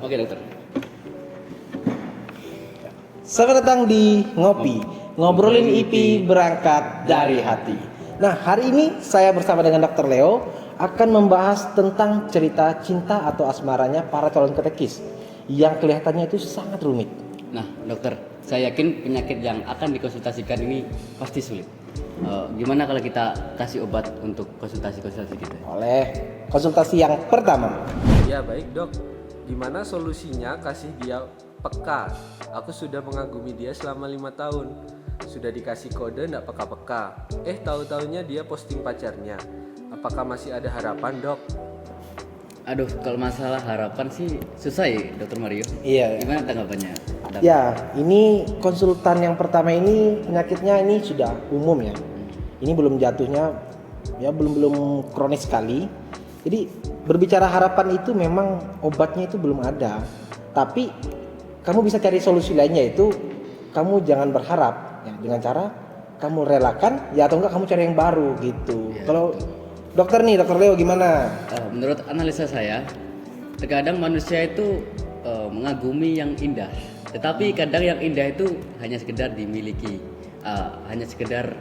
Oke dokter. Selamat datang di Ngopi, ngobrolin IP berangkat dari hati. Nah, hari ini saya bersama dengan Dr. Leo akan membahas tentang cerita cinta atau asmaranya para calon katekis yang kelihatannya itu sangat rumit. Nah dokter, saya yakin penyakit yang akan dikonsultasikan ini pasti sulit. Gimana kalau kita kasih obat untuk konsultasi kita? Oleh konsultasi yang pertama. Ya baik dok, gimana solusinya kasih dia peka? Aku sudah mengagumi dia selama 5 tahun. Sudah dikasih kode ndak peka-peka. Tahu-taunya dia posting pacarnya. Apakah masih ada harapan dok? Aduh, kalau masalah harapan sih susah ya dokter Mario. Iya. Gimana tanggapannya? Ya, ini konsultan yang pertama ini penyakitnya ini sudah umum ya. Ini belum jatuhnya ya belum kronis sekali. Jadi berbicara harapan itu memang obatnya itu belum ada. Tapi kamu bisa cari solusi lainnya, itu kamu jangan berharap ya, dengan cara kamu relakan ya, atau enggak kamu cari yang baru gitu. Ya, Kalau dokter Leo gimana? Menurut analisa saya, terkadang manusia itu mengagumi yang indah, tetapi kadang yang indah itu hanya sekedar dimiliki, hanya sekedar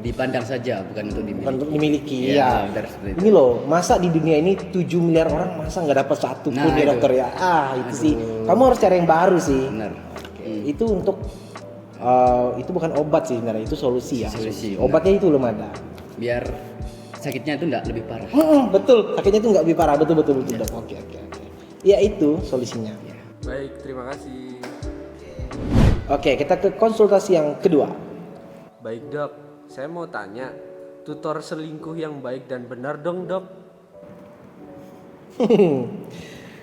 dipandang saja, bukan untuk dimiliki. Bukan untuk dimiliki Ya, ya. benar seperti itu. Ini loh, masa di dunia ini 7 miliar orang masa nggak dapat satu pun Nah, ya itu. dokter ya. Itu sih. Kamu harus cari yang baru sih. Benar. Itu untuk itu bukan obat sih sebenarnya, itu solusi ya. Solusi, Obatnya itu belum ada. Biar sakitnya itu enggak lebih parah. Betul, sakitnya itu nggak lebih parah, betul dok. Oke. Ya itu solusinya. Baik, terima kasih. Oke, kita ke konsultasi yang kedua. Baik dok, saya mau tanya, tutor selingkuh yang baik dan benar dong dok?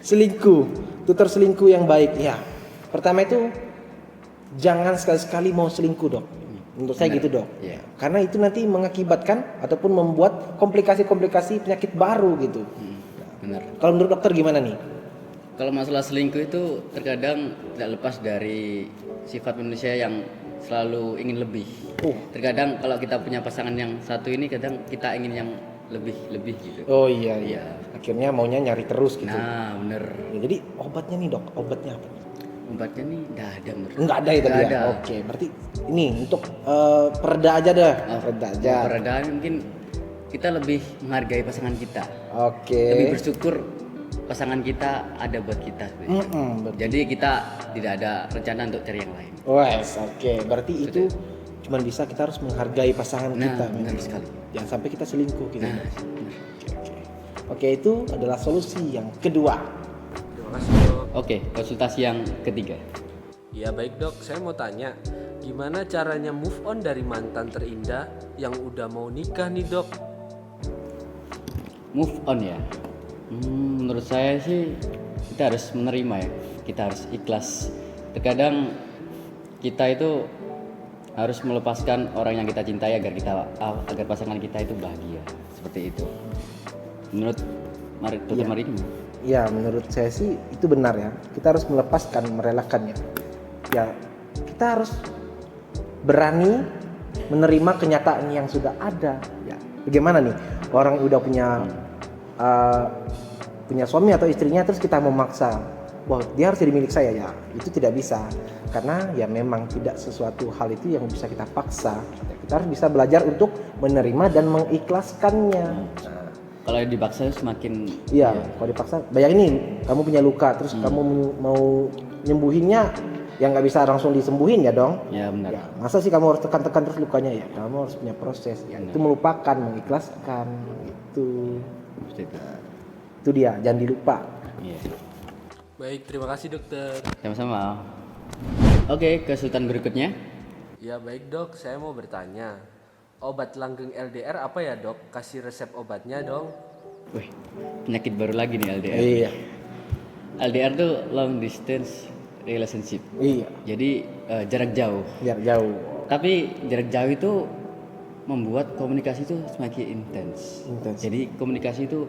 Selingkuh, tutor selingkuh yang baik ya. Pertama itu jangan sekali-sekali mau selingkuh dok. Menurut saya Benar. gitu dok. Iya. Karena itu nanti mengakibatkan ataupun membuat komplikasi-komplikasi penyakit baru gitu. Benar. Kalau menurut dokter gimana nih? Kalau masalah selingkuh itu terkadang tidak lepas dari sifat manusia yang selalu ingin lebih. Terkadang kalau kita punya pasangan yang satu ini, kadang kita ingin yang lebih gitu. Oh iya. Akhirnya maunya nyari terus gitu. Nah, bener. Ya, jadi obatnya nih dok, obatnya apa? Obatnya nih nggak ada menurut. Enggak ada itu Nggak ya. ada. Oke, berarti ini untuk pereda aja deh. Pereda aja. Peredaan mungkin kita lebih menghargai pasangan kita. Oke. Lebih bersyukur pasangan kita ada buat kita. Betul. Jadi kita tidak ada rencana untuk cari yang lain. Wes, oke. Berarti itu cuman bisa kita harus menghargai pasangan Nah, kita. benar sekali. Jangan sampai kita selingkuh gitu. Nah, Oke, itu adalah solusi yang kedua. Terima kasih dok. Oke, konsultasi yang ketiga. Ya baik dok, saya mau tanya, gimana caranya move on dari mantan terindah yang udah mau nikah nih dok? Move on ya. Menurut saya sih kita harus menerima ya. Kita harus ikhlas. Terkadang kita itu harus melepaskan orang yang kita cintai agar pasangan kita itu bahagia. Seperti itu. Menurut Dr. Marini? Ya, menurut saya sih itu benar ya. Kita harus melepaskan, merelakannya. Ya, kita harus berani menerima kenyataan yang sudah ada. Ya, bagaimana nih orang udah punya suami atau istrinya, terus kita memaksa, wah dia harus jadi milik saya, ya itu tidak bisa. Karena ya memang tidak sesuatu hal itu yang bisa kita paksa. Kita harus bisa belajar untuk menerima dan mengikhlaskannya. Kalau dipaksa semakin Iya, kalau dipaksa, bayangin nih, kamu punya luka, terus kamu mau nyembuhinnya, ya nggak bisa langsung disembuhin ya dong. Ya benar. Ya, masa sih kamu harus tekan-tekan terus lukanya, ya kamu harus punya proses. Ya, itu melupakan, mengikhlaskan, itu. Seperti itu. Itu dia, jangan dilupa. Iya. Baik, terima kasih dokter. Sama-sama. Oke, konsultan berikutnya. Ya baik dok, saya mau bertanya, obat langgeng LDR apa ya dok? Kasih resep obatnya dong. Wih, penyakit baru lagi nih LDR. Iya. LDR tuh long distance relationship. Iya, Jadi jarak jauh. biar jauh. Tapi jarak jauh itu membuat komunikasi itu semakin intens. Jadi komunikasi itu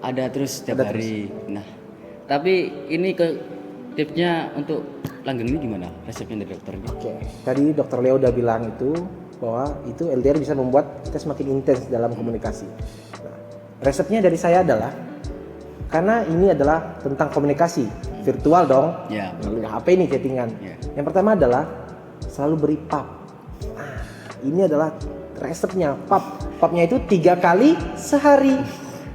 ada terus setiap Ada hari. Nah, tapi ini tipsnya untuk langgeng ini gimana? Resepnya dari dokter? Oke, tadi dokter Leo udah bilang itu bahwa itu LDR bisa membuat kita semakin intens dalam komunikasi. Nah, resepnya dari saya adalah, karena ini adalah tentang komunikasi, virtual dong. Ya. Melalui HP nih chattingan. Ya. Yang pertama adalah selalu beri pap. Ini adalah resepnya. Papnya itu 3 kali sehari.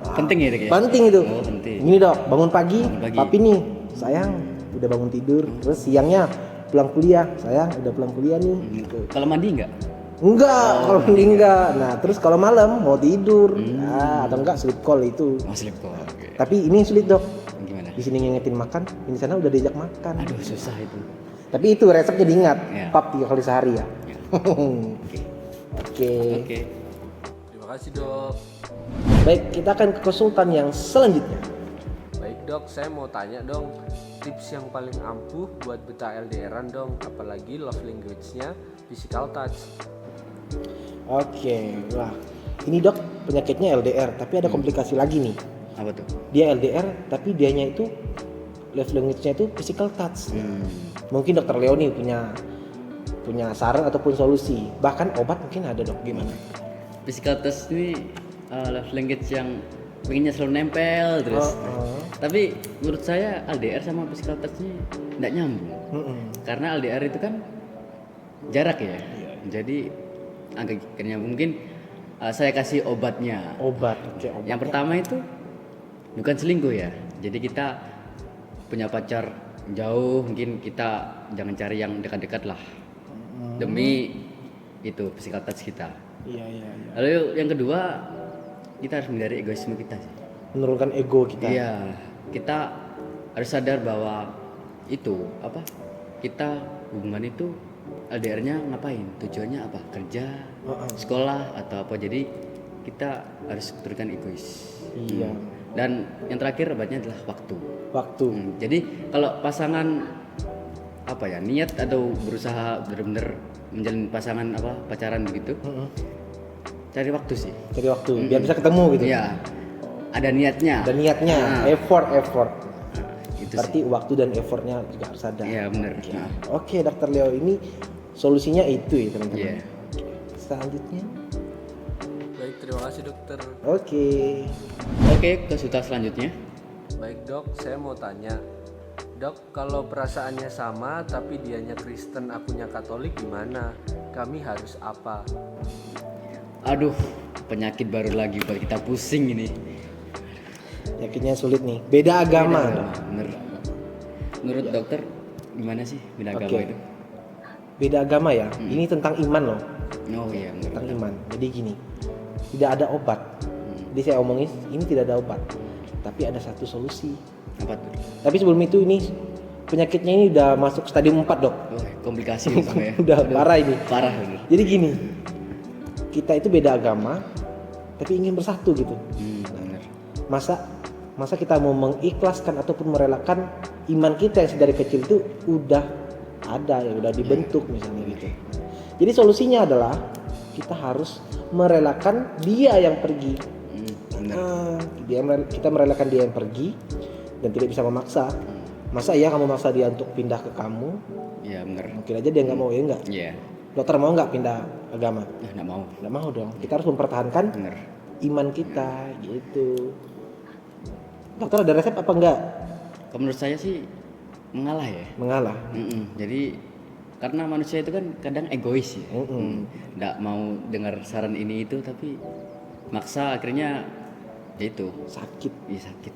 Penting ya, Dok, ya? Penting itu. Oh, penting. Ini dok, bangun pagi. Bangun pagi. Papi nih, sayang udah bangun tidur. Terus siangnya pulang kuliah, sayang udah pulang kuliah nih. Gitu. Kalau mandi enggak? Enggak, kalau mending enggak. Nah, terus kalau malam mau tidur, atau enggak sleep call itu. Oh, sleep call. Oke. Tapi ini sulit dok. Gimana? Di sini ngingetin makan, di sana udah diajak makan. Aduh, susah itu. Tapi itu resepnya diingat, Ya. pap 3 kali sehari ya. Ya. Oke. Oke. Terima kasih dok. Baik, kita akan ke konsultan yang selanjutnya. Baik dok, saya mau tanya dong, tips yang paling ampuh buat betah LDRan dong, apalagi love language-nya physical touch. Oke, wah. Ini dok penyakitnya LDR, tapi ada komplikasi lagi nih. Apa tuh? Dia LDR, tapi dianya itu love language-nya itu physical touch. Mungkin dokter Leo nih punya saran ataupun solusi. Bahkan obat mungkin ada dok, gimana? Physical touch ini love language yang pengennya selalu nempel terus. Tapi menurut saya LDR sama physical touch ini tidak nyambung. Karena LDR itu kan jarak ya. Jadi agak kayaknya mungkin saya kasih obatnya. Obat, oke, obat. Yang pertama itu bukan selingkuh ya. Jadi kita punya pacar jauh, mungkin kita jangan cari yang dekat-dekat lah. Demi itu physical touch kita. Iya. Lalu yang kedua, kita harus menghindari egoisme kita sih. Menurunkan ego kita. Iya, kita harus sadar bahwa itu apa? Kita hubungan itu LDR-nya ngapain? Tujuannya apa? Kerja, sekolah atau apa? Jadi kita harus turunkan egois. Iya. Dan yang terakhir obatnya adalah waktu. Waktu. Jadi kalau pasangan apa ya niat atau berusaha benar-benar menjalin pasangan apa pacaran begitu, cari waktu sih. Cari waktu biar bisa ketemu gitu. Iya. Ada niatnya. Dan niatnya, Nah. effort. Itu Berarti sih. waktu dan effortnya juga harus ada. Iya benar. Nah, Oke, dokter Leo, ini solusinya itu ya teman-teman. Iya. Oke, selanjutnya. Baik, terima kasih dokter. Oke. Oke, konsultan selanjutnya. Baik dok, saya mau tanya, dok kalau perasaannya sama tapi dianya Kristen, akunya Katolik gimana? Kami harus apa? Aduh, penyakit baru lagi buat kita pusing ini. Yakinnya sulit nih. Beda agama. Bener. Menurut dokter gimana sih beda agama Oke. itu? Beda agama ya. Ini tentang iman loh. Oh iya, Tentang bener. iman. Jadi gini, tidak ada obat. Jadi saya omongin ini tidak ada obat. Tapi ada satu solusi. Apa tuh? Tapi sebelum itu ini penyakitnya ini udah masuk stadium 4 dok. Wah, komplikasi itu ya. Udah parah ini. Parah bener. Jadi gini, kita itu beda agama, tapi ingin bersatu gitu. Bener. Masa kita mau mengikhlaskan ataupun merelakan iman kita yang dari kecil itu udah ada ya, udah dibentuk misalnya gitu. Jadi solusinya adalah kita harus merelakan dia yang pergi. Bener. Kita merelakan dia yang pergi dan tidak bisa memaksa. Masa iya kamu maksa dia untuk pindah ke kamu? Iya bener. Mungkin aja dia nggak mau, ya nggak? Iya. Dokter mau nggak pindah agama? Nah, nggak mau. Nggak mau dong. Kita harus mempertahankan Bener. iman kita gitu. Dokter ada resep apa enggak? Kalau menurut saya sih mengalah ya. Mengalah. Jadi karena manusia itu kan kadang egois ya. Nggak mau dengar saran ini itu tapi maksa akhirnya ya itu Sakit. ya sakit.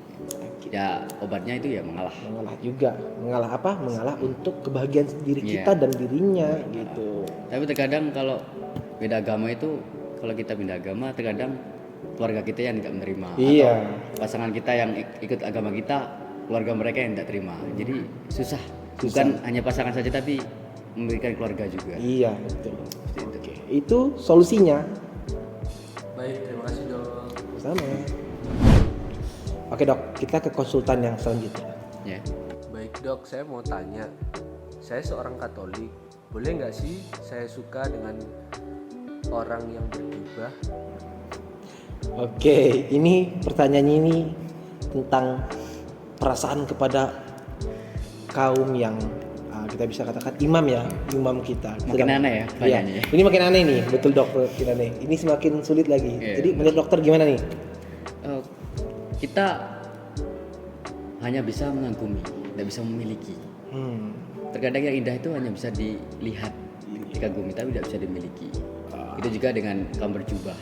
Ya obatnya itu ya mengalah. Mengalah juga. Mengalah apa? Mengalah untuk kebahagiaan diri Iya. kita dan dirinya gitu. Tapi terkadang kalau beda agama itu kalau kita pindah agama terkadang keluarga kita yang tidak menerima Iya. atau pasangan kita yang ikut agama kita keluarga mereka yang tidak terima. Jadi susah. Bukan hanya pasangan saja tapi memberikan keluarga juga. Iya, betul. Seperti itu. Oke, itu solusinya. Baik, terima kasih dok. Sama. Oke dok, kita ke konsultan yang selanjutnya. Ya. Baik dok, saya mau tanya, saya seorang Katolik, boleh nggak sih saya suka dengan orang yang bergibah? Oke, ini pertanyaannya ini tentang perasaan kepada kaum yang kita bisa katakan imam ya, imam kita. Makin aneh ya Iya, pertanyaannya ya. ini makin aneh nih, betul dok, makin aneh. Ini semakin sulit lagi. Iya, Jadi menurut dokter gimana nih? Kita hanya bisa mengagumi tidak bisa memiliki. Hmm. Terkadang yang indah itu hanya bisa dilihat, dikagumi, tapi tidak bisa dimiliki. Itu juga dengan kaum berjubah.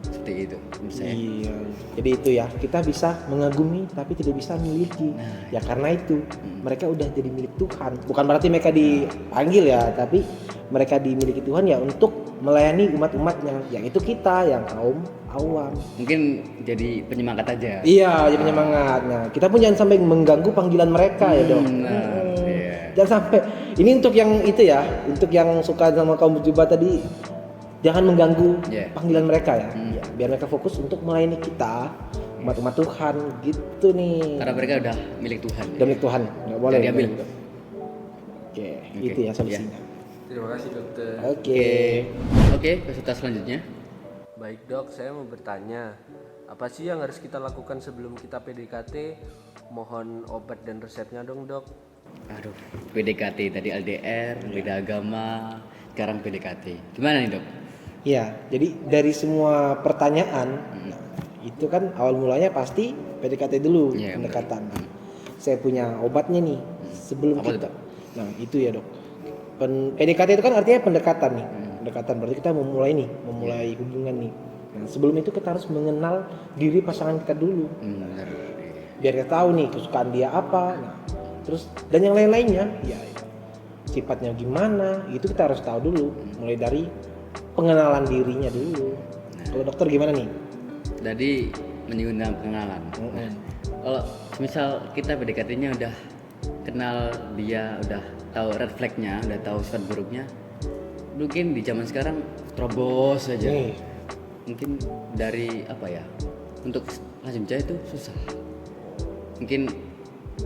Seperti itu menurut saya. Iya. Jadi itu ya, kita bisa mengagumi tapi tidak bisa memiliki. Nah, Ya karena itu mereka udah jadi milik Tuhan. Bukan berarti mereka dipanggil ya, tapi mereka dimiliki Tuhan ya untuk melayani umat-umatnya, yang itu kita yang kaum awam. Mungkin jadi penyemangat aja. Iya, jadi penyemangat. Nah, kita pun jangan sampai mengganggu panggilan mereka ya dong. Nah, iya. Jangan sampai. Ini untuk yang itu ya, untuk yang suka sama kaum berjubah tadi, jangan mengganggu Yeah. panggilan mereka ya. Ya, biar mereka fokus untuk melayani kita, umat-umat Tuhan gitu nih. Karena mereka udah milik Tuhan. Udah milik Tuhan, nggak boleh Dan diambil. Oke, itu ya solusinya. Terima kasih dokter. Oke. Oke, peserta selanjutnya. Baik dok, saya mau bertanya, apa sih yang harus kita lakukan sebelum kita PDKT? Mohon obat dan resepnya dong dok. Aduh, PDKT tadi LDR, beda agama, sekarang PDKT. Gimana nih dok? Ya, jadi dari semua pertanyaan, itu kan awal mulanya pasti PDKT dulu, Iya, pendekatan. Saya punya obatnya nih sebelum Apa kita. tuh? Nah, itu ya dok. PDKT itu kan artinya pendekatan nih. Pendekatan berarti kita memulai hubungan nih. Nah, sebelum itu kita harus mengenal diri pasangan kita dulu. Benar. Biar kita tahu nih kesukaan dia apa. Nah, terus dan yang lain-lainnya, ya sifatnya gimana, itu kita harus tahu dulu. Mulai dari pengenalan dirinya dulu. Kalau dokter gimana nih? Jadi menyinggung dalam pengenalan. Nah, kalau misal kita PDKT-nya udah kenal dia, udah tahu red flag-nya, udah tahu sifat buruknya, mungkin di zaman sekarang terobos aja. Nih. Mungkin dari apa ya, untuk langsung percaya itu susah. Mungkin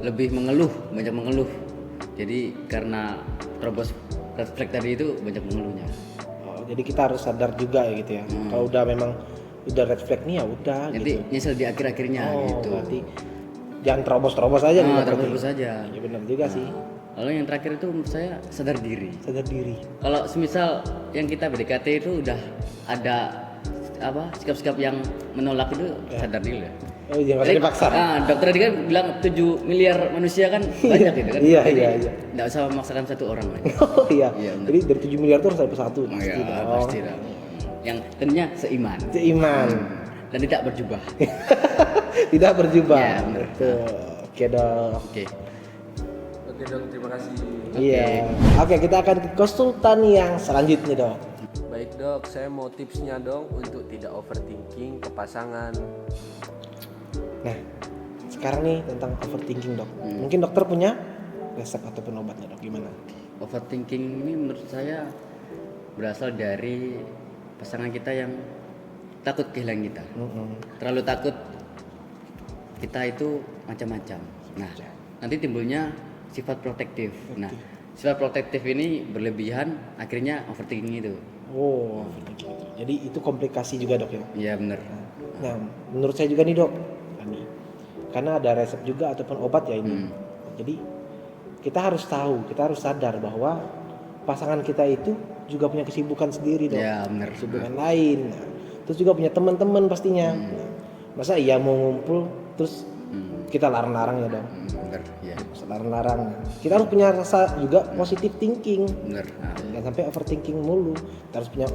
lebih mengeluh, banyak mengeluh. Jadi karena terobos red flag tadi itu banyak mengeluhnya. Oh, jadi kita harus sadar juga ya gitu ya. Kalau udah memang udah red flag nih ya udah Nanti gitu. nyesel di akhir-akhirnya gitu. Berarti jangan terobos-terobos aja nih. berarti. Terobos aja. Ya benar juga sih. Lalu yang terakhir itu menurut saya sadar diri. Sadar diri. Kalau semisal yang kita PDKT itu udah ada apa sikap-sikap yang menolak itu sadar diri ya. Oh, jangan usah dipaksa. Nah, dokter tadi kan bilang 7 miliar manusia kan banyak gitu kan. Iya, Jadi, iya, iya. nggak usah memaksakan satu orang lagi. Oh iya. Iya, benar. Jadi dari 7 miliar tuh harus ada satu. Oh, ya, dong. pasti dong. Yang tentunya seiman Seiman. dan tidak berjubah. Tidak berjubah. Iya, benar. Betul. Oke dok. Oke. Oke dok, terima kasih. Iya. Oke, kita akan ke konsultan yang selanjutnya dok. Baik dok, saya mau tipsnya dong untuk tidak overthinking ke pasangan. Nah, sekarang nih tentang overthinking dok. Mungkin dokter punya resep ataupun obatnya dok, gimana? Overthinking ini menurut saya berasal dari pasangan kita yang takut kehilangan kita. Terlalu takut kita itu macam-macam. Nah, nanti timbulnya sifat protektif. Nah, sifat protektif ini berlebihan, akhirnya overthinking itu. Oh, overthinking itu. Jadi itu komplikasi juga dok ya. Iya benar. Nah, menurut saya juga nih dok, karena ada resep juga ataupun obat ya ini. Jadi kita harus tahu, kita harus sadar bahwa pasangan kita itu juga punya kesibukan sendiri dok. Ya benar. Kesibukan lain. Nah, terus juga punya teman-teman pastinya. Nah, masa iya mau ngumpul terus kita larang-larang ya dong. Benar. Ya. Masa larang-larang. Kita harus punya rasa juga positive thinking. Benar. Nah, Jangan sampai overthinking mulu. Kita harus punya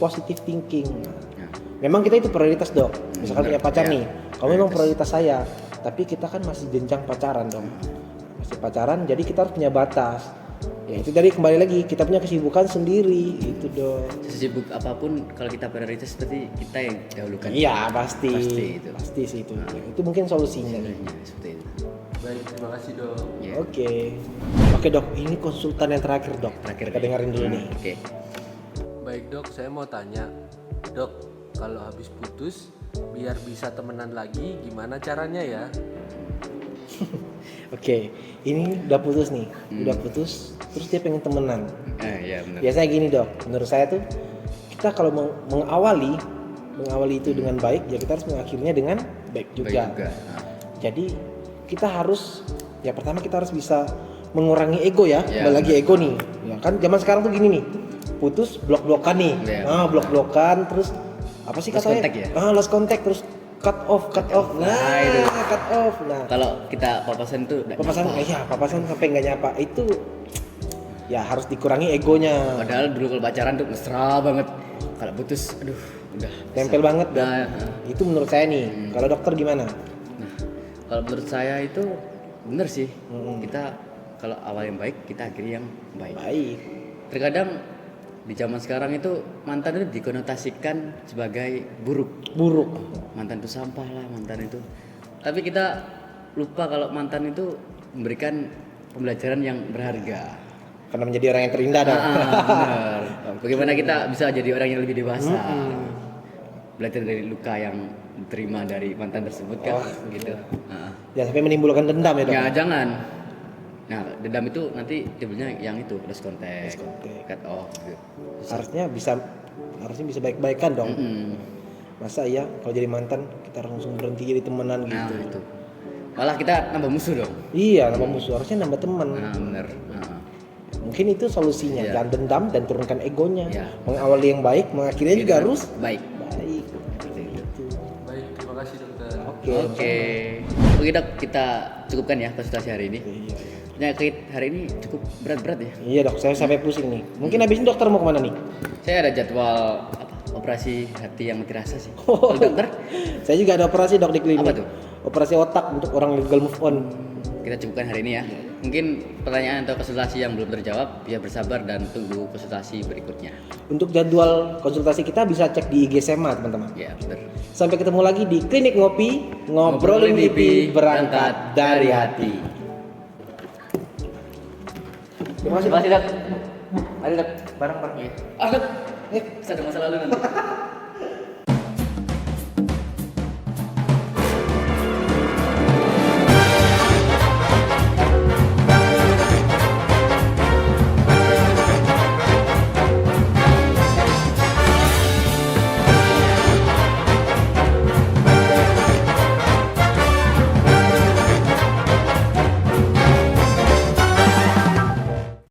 positive thinking. Nah, ya. memang kita itu prioritas dok. Misalkan benar. punya pacar Ya, nih, kamu memang prioritas saya. Tapi kita kan masih jenjang pacaran dong. Masih pacaran, jadi kita harus punya batas. Ya itu tadi kembali lagi kita punya kesibukan sendiri itu dong. Sesibuk apapun kalau kita prioritas berarti kita yang dahulukan. Iya pasti. Pasti itu. Pasti sih itu. Itu mungkin solusinya. Ya, seperti itu. Baik, terima kasih dok. Ya. Oke. Oke dok, ini konsultan yang terakhir dok. Terakhir Kita dengerin dulu nih. Oke. Baik dok, saya mau tanya, dok, kalau habis putus biar bisa temenan lagi gimana caranya ya? Oke, ini udah putus nih, udah putus, terus dia pengen temenan. Ya benar. Biasanya gini dok, menurut saya tuh kita kalau mengawali itu dengan baik, ya kita harus mengakhirinya dengan baik juga. Baik juga. Nah, Jadi kita harus, ya pertama kita harus bisa mengurangi ego ya, Ya, kembali lagi ego nih. Ya kan zaman sekarang tuh gini nih, putus blok-blokan nih, Ya. blok-blokan, terus apa sih Lost katanya? contact ya? Lost contact, terus cut off. Nah, itu. cut off. Nah, Kalau kita papasan tuh nggak papasan nyapa. iya, papasan sampai nggak nyapa itu ya harus dikurangi egonya. Padahal dulu kalau pacaran tuh mesra banget. Kalau putus, aduh, udah Tempel banget Udah, dah. Itu menurut saya nih. Kalau dokter gimana? Nah, kalau menurut saya itu bener sih. Mm-mm. Kita kalau awal yang baik, kita akhiri yang baik. Baik. Terkadang di zaman sekarang itu mantan itu dikonotasikan sebagai buruk. Buruk. Mantan itu sampah lah, mantan itu. Tapi kita lupa kalau mantan itu memberikan pembelajaran yang berharga. Karena menjadi orang yang terindah dah. Benar. Bagaimana kita bisa jadi orang yang lebih dewasa? Belajar dari luka yang diterima dari mantan tersebut kan, gitu. Jangan sampai menimbulkan dendam ya, Dok. Ya jangan. Nah, dendam itu nanti timbulnya yang itu lost contact, contact. cut off gitu. Harusnya bisa baik-baikan dong. Mm-mm. Masa iya kalau jadi mantan kita langsung berhenti jadi temenan Nah, gitu. itu. Malah kita nambah musuh dong. Iya, nambah musuh, harusnya nambah teman. Nah, benar. Mungkin itu solusinya, Iya. jangan dendam dan turunkan egonya. Iya. Mengawali yang baik, mengakhirinya juga harus baik. baik. Seperti itu. Baik, terima kasih dokter. Oke. Oke, Dok, kita cukupkan ya konsultasi hari ini. Iya. Penyakit hari ini cukup berat-berat ya. Iya, Dok, saya sampai pusing nih. Mungkin habis ini dokter mau kemana nih? Saya ada jadwal operasi hati yang mati rasa sih. Kalau dokter, Saya juga ada operasi, Dok, di klinik. Apa tuh? Operasi otak untuk orang gagal move on. kita cukupkan hari ini ya. Mungkin pertanyaan atau konsultasi yang belum terjawab, ya bersabar dan tunggu konsultasi berikutnya. Untuk jadwal konsultasi kita bisa cek di IG SEMA, teman-teman. Ya, benar. Sampai ketemu lagi di Klinik Ngopi, ngobrolin mimpi berangkat dari hati. Terima kasih, Terima kasih, Dok. Mari, Dok. Bareng-bareng. Dok. Saya ada masa lalu nanti.